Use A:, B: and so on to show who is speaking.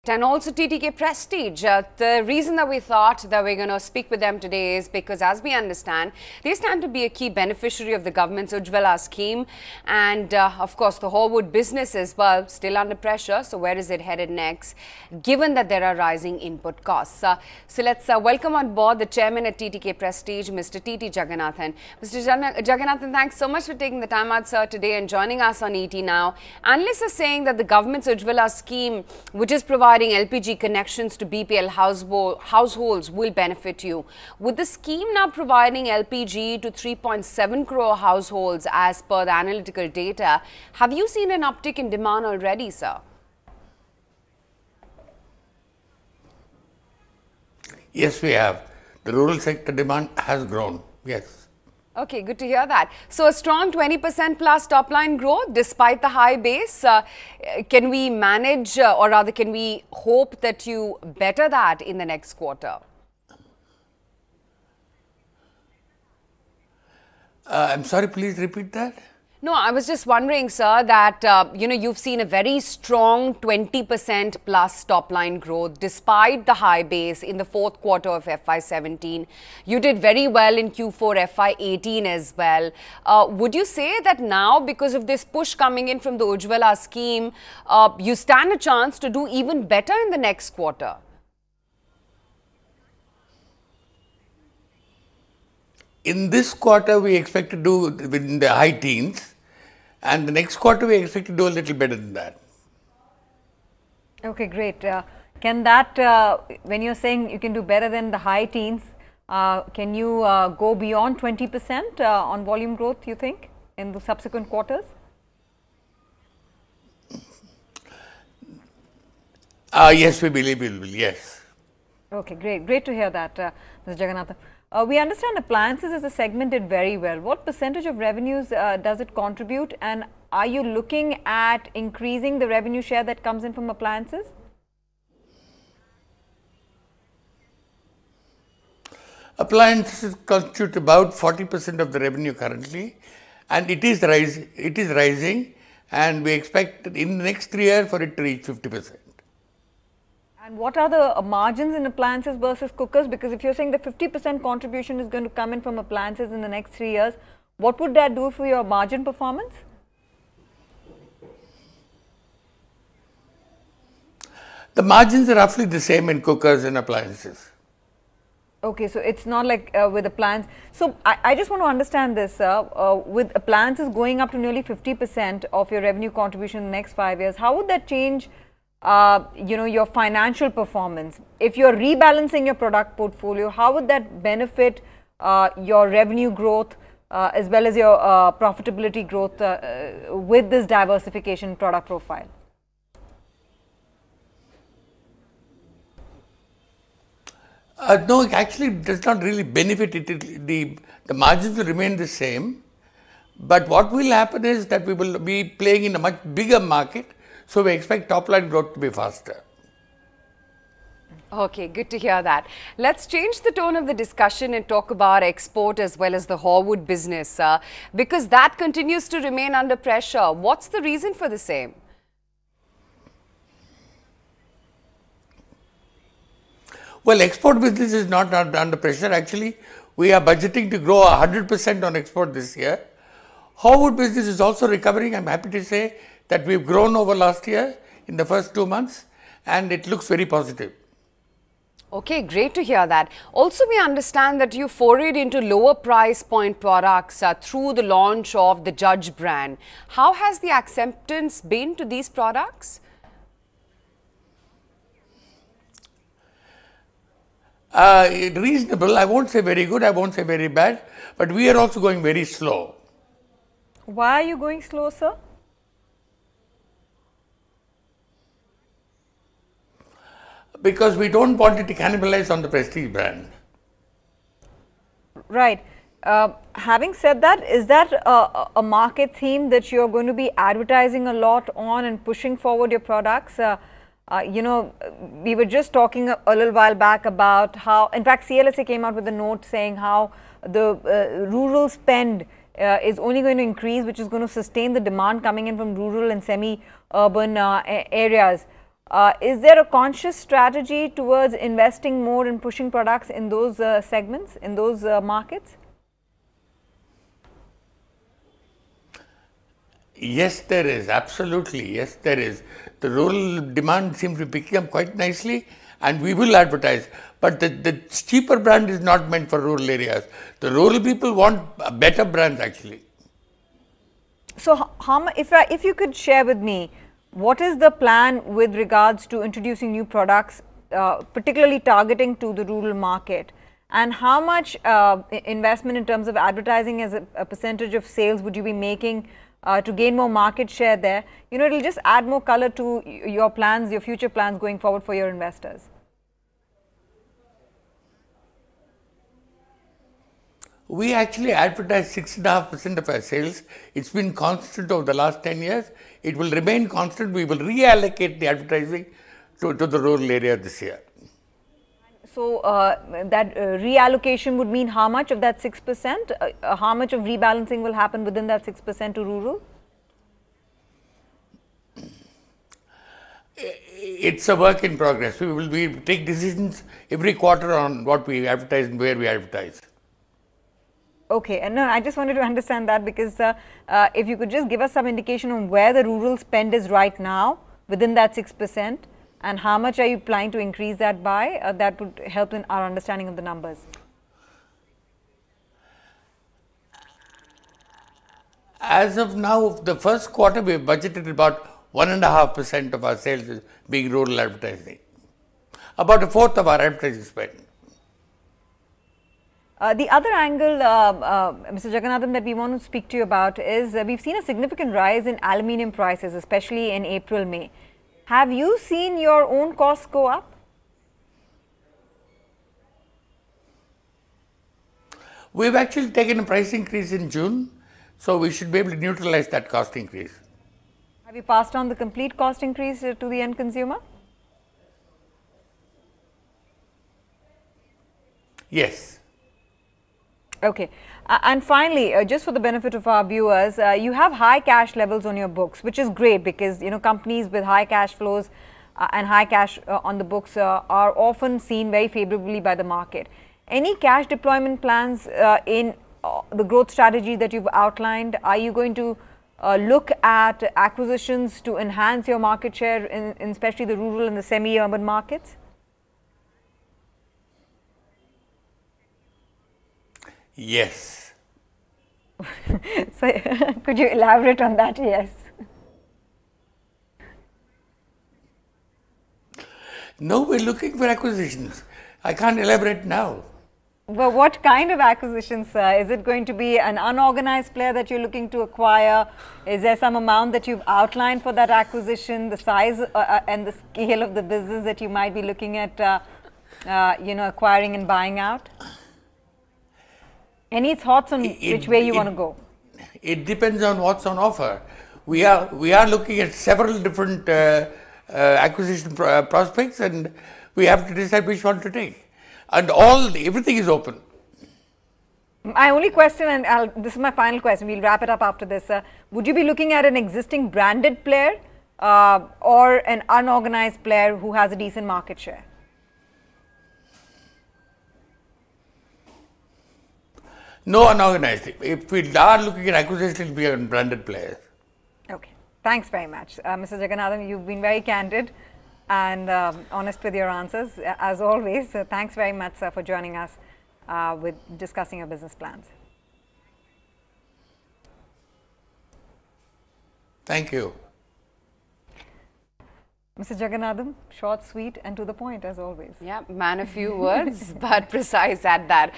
A: and also TTK Prestige. The reason that we thought that we're going to speak with them today is because, as we understand, they stand to be a key beneficiary of the government's Ujjwala scheme, and of course the Horwood business as well, still under pressure. So where is it headed next, given that there are rising input costs? So let's welcome on board the chairman at TTK Prestige, Mr. T.T. Jagannathan. Mr. Jagannathan, thanks so much for taking the time out, sir, today and joining us on ET Now. Analysts are saying that the government's Ujjwala scheme, which is providing LPG connections to BPL households, will benefit you. With the scheme now providing LPG to 3.7 crore households as per the analytical data, have you seen an uptick in demand already, sir?
B: Yes, we have. The rural sector demand has grown, yes.
A: Okay, good to hear that. So a strong 20% plus top line growth despite the high base. Can we manage or rather can we hope that you better that in the next quarter?
B: I'm sorry, please repeat that.
A: No, I was just wondering, sir, that, you've seen a very strong 20% plus top line growth despite the high base in the fourth quarter of FY17. You did very well in Q4 FY18 as well. Would you say that now, because of this push coming in from the Ujjwala scheme, you stand a chance to do even better in the next quarter?
B: In this quarter, we expect to do within the high teens, and the next quarter, we expect to do a little better than that.
C: Okay, great. Can that, when you're saying you can do better than the high teens, can you go beyond 20% on volume growth, you think, in the subsequent quarters?
B: Yes, we believe we will, yes.
C: Okay, great. Great to hear that, Mr. Jagannathan. We understand appliances as a segment did very well. What percentage of revenues does it contribute, and are you looking at increasing the revenue share that comes in from appliances?
B: Appliances constitute about 40% of the revenue currently, and it is rising, and we expect in the next 3 years for it to reach 50%.
C: And what are the margins in appliances versus cookers? Because if you're saying the 50% contribution is going to come in from appliances in the next 3 years, what would that do for your margin performance?
B: The margins are roughly the same in cookers and appliances.
C: Okay, so it's not like with appliances. So I just want to understand this, with appliances going up to nearly 50% of your revenue contribution in the next 5 years, how would that change your financial performance? If you're rebalancing your product portfolio, how would that benefit your revenue growth as well as your profitability growth with this diversification product profile?
B: No, it actually does not really benefit it. The margins will remain the same, but what will happen is that we will be playing in a much bigger market. So we expect top line growth to be faster.
A: Okay, good to hear that. Let's change the tone of the discussion and talk about export as well as the Horwood business, because that continues to remain under pressure. What's the reason for the same?
B: Well, export business is not under pressure. Actually, we are budgeting to grow 100% on export this year. Horwood business is also recovering. I'm happy to say that we've grown over last year in the first 2 months, and it looks very positive.
A: Okay, great to hear that. Also, we understand that you forayed into lower price point products through the launch of the Judge brand. How has the acceptance been to these products?
B: Reasonable. I won't say very good, I won't say very bad, but we are also going very slow.
C: Why are you going slow, sir?
B: Because we don't want it to cannibalize on the Prestige brand.
C: Right. Having said that, is that a market theme that you're going to be advertising a lot on and pushing forward your products? We were just talking a little while back about how, in fact, CLSA came out with a note saying how the rural spend is only going to increase, which is going to sustain the demand coming in from rural and semi-urban areas. Is there a conscious strategy towards investing more in pushing products in those segments, in those markets?
B: Yes, there is. Absolutely. Yes, there is. The rural demand seems to be picking up quite nicely, and we will advertise. But the cheaper brand is not meant for rural areas. The rural people want better brands actually.
C: So, if you could share with me, what is the plan with regards to introducing new products, particularly targeting to the rural market? And how much investment in terms of advertising as a percentage of sales would you be making to gain more market share there? You know, it will just add more color to your plans, your future plans going forward for your investors.
B: We actually advertise 6.5% of our sales. It's been constant over the last 10 years. It will remain constant. We will reallocate the advertising to the rural area this year.
C: So, that reallocation would mean how much of that 6%? How much of rebalancing will happen within that 6% to rural?
B: It's a work in progress. We take decisions every quarter on what we advertise and where we advertise.
C: Okay, and no, I just wanted to understand that because if you could just give us some indication on where the rural spend is right now within that 6%, and how much are you planning to increase that by, that would help in our understanding of the numbers.
B: As of now, the first quarter we have budgeted about 1.5% of our sales is being rural advertising, about a fourth of our advertising spend.
C: The other angle, Mr. Jagannathan, that we want to speak to you about is we've seen a significant rise in aluminium prices, especially in April, May. Have you seen your own costs go up?
B: We've actually taken a price increase in June, so we should be able to neutralize that cost increase.
C: Have you passed on the complete cost increase to the end consumer?
B: Yes.
C: Okay. And finally, just for the benefit of our viewers, you have high cash levels on your books, which is great because, you know, companies with high cash flows and high cash on the books are often seen very favorably by the market. Any cash deployment plans in the growth strategy that you've outlined? Are you going to look at acquisitions to enhance your market share in especially the rural and the semi-urban markets?
B: Yes.
C: So, could you elaborate on that? Yes.
B: No, we're looking for acquisitions. I can't elaborate now.
C: But what kind of acquisitions, sir? Is it going to be an unorganized player that you're looking to acquire? Is there some amount that you've outlined for that acquisition, the size and the scale of the business that you might be looking at, you know, acquiring and buying out? Any thoughts on which way you want to go?
B: It depends on what's on offer. We are looking at several different acquisition prospects, and we have to decide which one to take. And everything is open.
C: My only question, and this is my final question, we'll wrap it up after this. Would you be looking at an existing branded player or an unorganized player who has a decent market share?
B: No unorganized. If we are looking at acquisition, it will be a branded players.
C: Okay. Thanks very much. Mr. Jagannathan, you've been very candid and honest with your answers, as always. Thanks very much, sir, for joining us with discussing your business plans.
B: Thank you.
C: Mr. Jagannathan, short, sweet and to the point as always.
A: Yeah, man of few words, but precise at that.